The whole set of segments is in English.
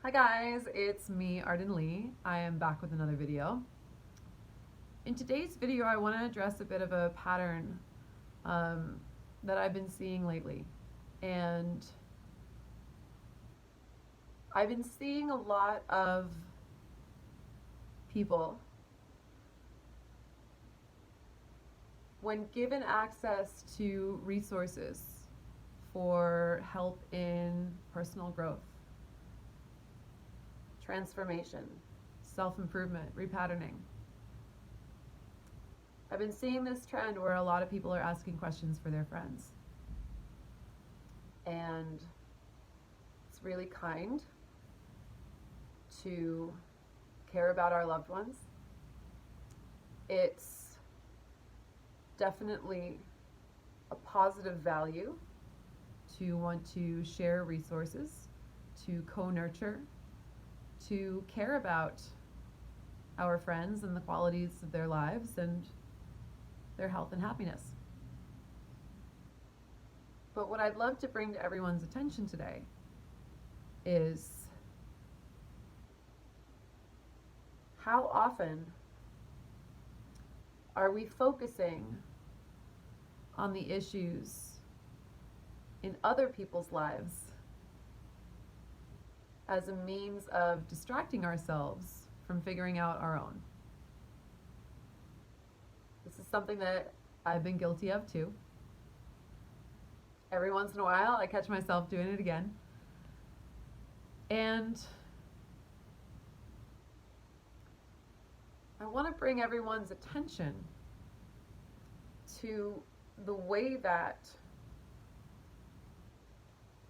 Hi guys, it's me, Arden Lee. I am back with another video. In today's video, I want to address a bit of a pattern that I've been seeing lately. And I've been seeing a lot of people, when given access to resources for help in personal growth, transformation, self-improvement, repatterning. I've been seeing this trend where a lot of people are asking questions for their friends. And it's really kind to care about our loved ones. It's definitely a positive value to want to share resources, to co-nurture, to care about our friends and the qualities of their lives and their health and happiness. But what I'd love to bring to everyone's attention today is how often are we focusing on the issues in other people's lives as a means of distracting ourselves from figuring out our own. This is something that I've been guilty of too. Every once in a while, I catch myself doing it again. And I want to bring everyone's attention to the way that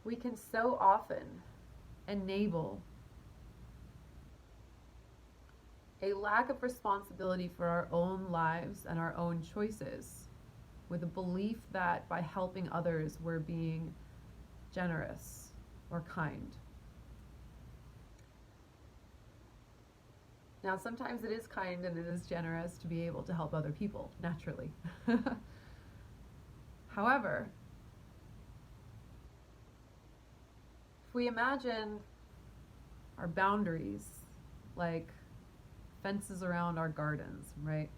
we can so often enable a lack of responsibility for our own lives and our own choices with a belief that by helping others we're being generous or kind. Now, sometimes it is kind and it is generous to be able to help other people, naturally. However, if we imagine our boundaries like fences around our gardens, right?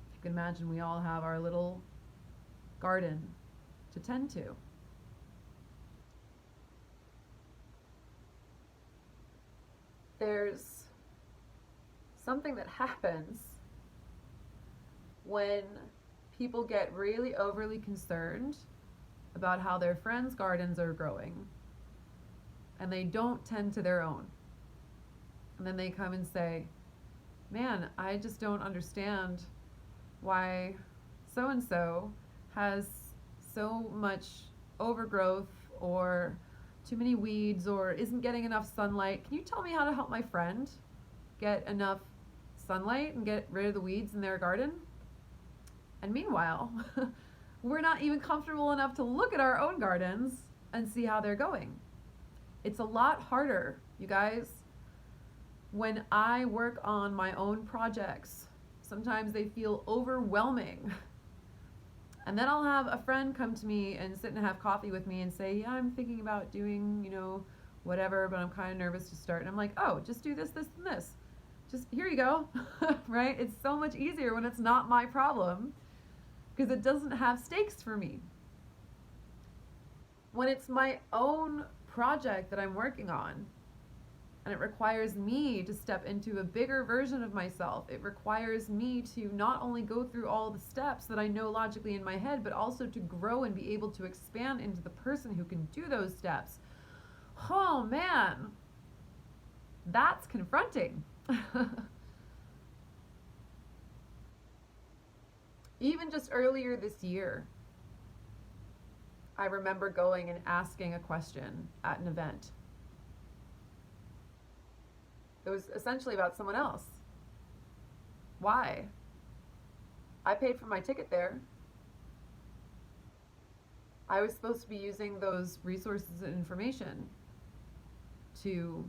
If you can imagine, we all have our little garden to tend to. There's something that happens when people get really overly concerned about how their friends' gardens are growing and they don't tend to their own. And then they come and say, man, I just don't understand why so-and-so has so much overgrowth or too many weeds or isn't getting enough sunlight. Can you tell me how to help my friend get enough sunlight and get rid of the weeds in their garden? And meanwhile, we're not even comfortable enough to look at our own gardens and see how they're going. It's a lot harder, you guys, when I work on my own projects. Sometimes they feel overwhelming. And then I'll have a friend come to me and sit and have coffee with me and say, yeah, I'm thinking about doing, whatever, but I'm kind of nervous to start. And I'm like, oh, just do this, this, and this. Just, here you go, right? It's so much easier when it's not my problem because it doesn't have stakes for me. When it's my own project that I'm working on, and it requires me to step into a bigger version of myself. It requires me to not only go through all the steps that I know logically in my head, but also to grow and be able to expand into the person who can do those steps. Oh man, that's confronting. Even just earlier this year, I remember going and asking a question at an event. It was essentially about someone else. Why? I paid for my ticket there. I was supposed to be using those resources and information to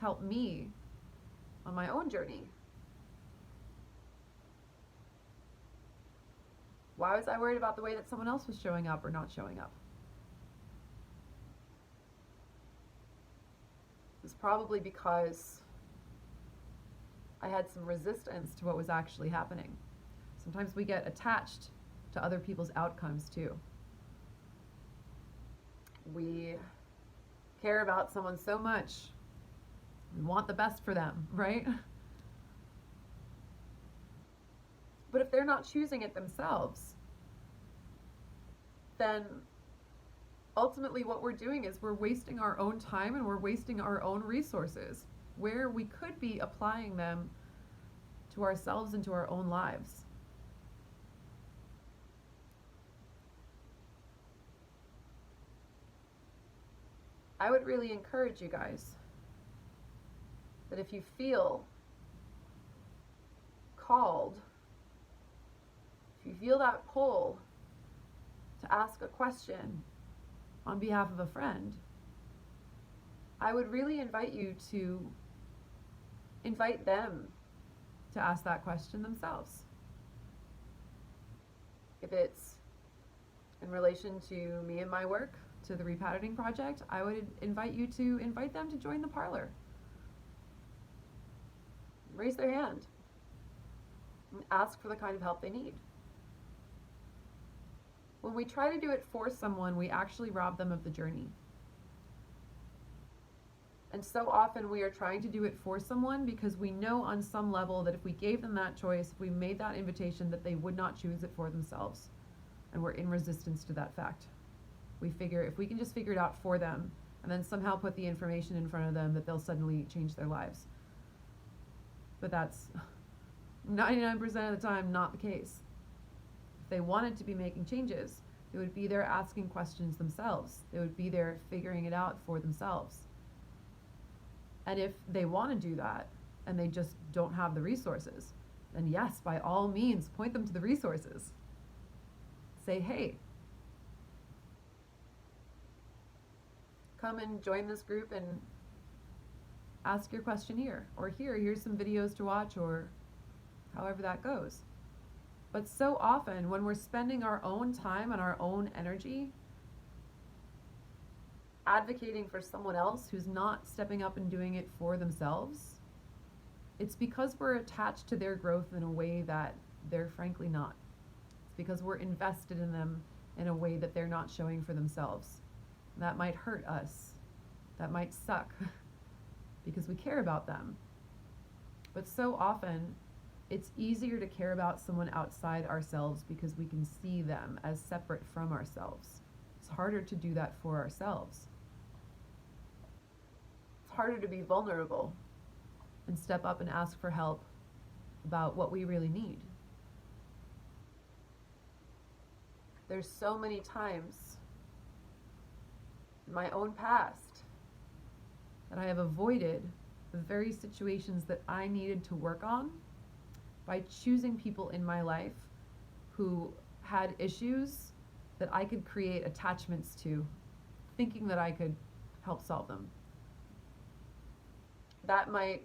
help me on my own journey. Why was I worried about the way that someone else was showing up or not showing up? was probably because I had some resistance to what was actually happening. Sometimes we get attached to other people's outcomes too. We care about someone so much. We want the best for them, right? But if they're not choosing it themselves, then ultimately what we're doing is we're wasting our own time and we're wasting our own resources where we could be applying them to ourselves and to our own lives. I would really encourage you guys that if you feel called, if you feel that pull to ask a question on behalf of a friend, I would really invite you to invite them to ask that question themselves. If it's in relation to me and my work, to the Repatterning Project, I would invite you to invite them to join the parlor. Raise their hand and ask for the kind of help they need. When we try to do it for someone, we actually rob them of the journey. And so often we are trying to do it for someone because we know on some level that if we gave them that choice, if we made that invitation, that they would not choose it for themselves. And we're in resistance to that fact. We figure if we can just figure it out for them and then somehow put the information in front of them, that they'll suddenly change their lives. But that's 99% of the time not the case. If they wanted to be making changes, they would be there asking questions themselves. They would be there figuring it out for themselves. And if they want to do that and they just don't have the resources, then yes, by all means, point them to the resources. Say, hey, come and join this group and ask your question here, or here's some videos to watch, or however that goes. But so often when we're spending our own time and our own energy advocating for someone else who's not stepping up and doing it for themselves, it's because we're attached to their growth in a way that they're frankly not. It's because we're invested in them in a way that they're not showing for themselves. That might hurt us. That might suck because we care about them. But so often, it's easier to care about someone outside ourselves because we can see them as separate from ourselves. It's harder to do that for ourselves. It's harder to be vulnerable and step up and ask for help about what we really need. There's so many times in my own past that I have avoided the very situations that I needed to work on by choosing people in my life who had issues that I could create attachments to, thinking that I could help solve them. That might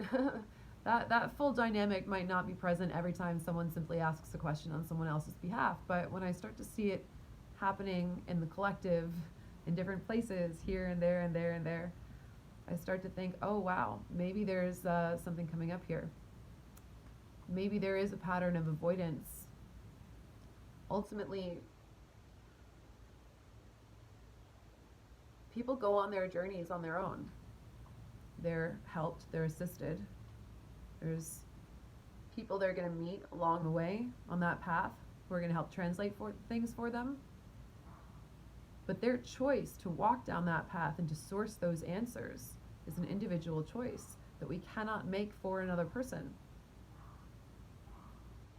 that full dynamic might not be present every time someone simply asks a question on someone else's behalf, but when I start to see it happening in the collective, in different places, here and there and there and there, I start to think, oh wow, maybe there's something coming up here. Maybe there is a pattern of avoidance. Ultimately, people go on their journeys on their own. They're helped, they're assisted. There's people they're going to meet along the way on that path who are going to help translate things for them. But their choice to walk down that path and to source those answers is an individual choice that we cannot make for another person.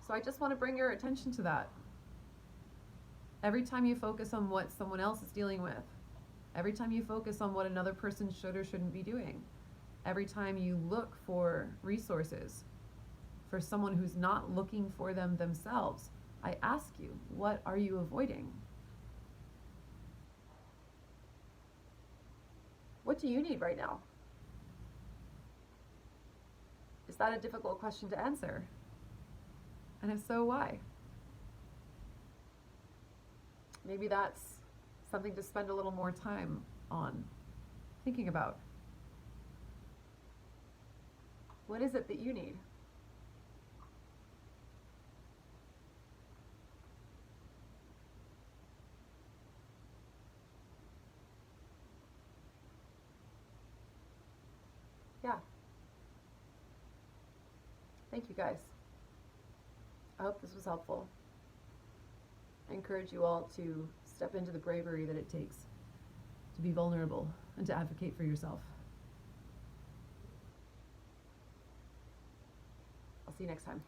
So I just want to bring your attention to that. Every time you focus on what someone else is dealing with, every time you focus on what another person should or shouldn't be doing, every time you look for resources for someone who's not looking for them themselves, I ask you, what are you avoiding? What do you need right now? Is that a difficult question to answer? And if so, why? Maybe that's something to spend a little more time on thinking about. What is it that you need? Yeah. Thank you guys. I hope this was helpful. I encourage you all to step into the bravery that it takes to be vulnerable and to advocate for yourself. I'll see you next time.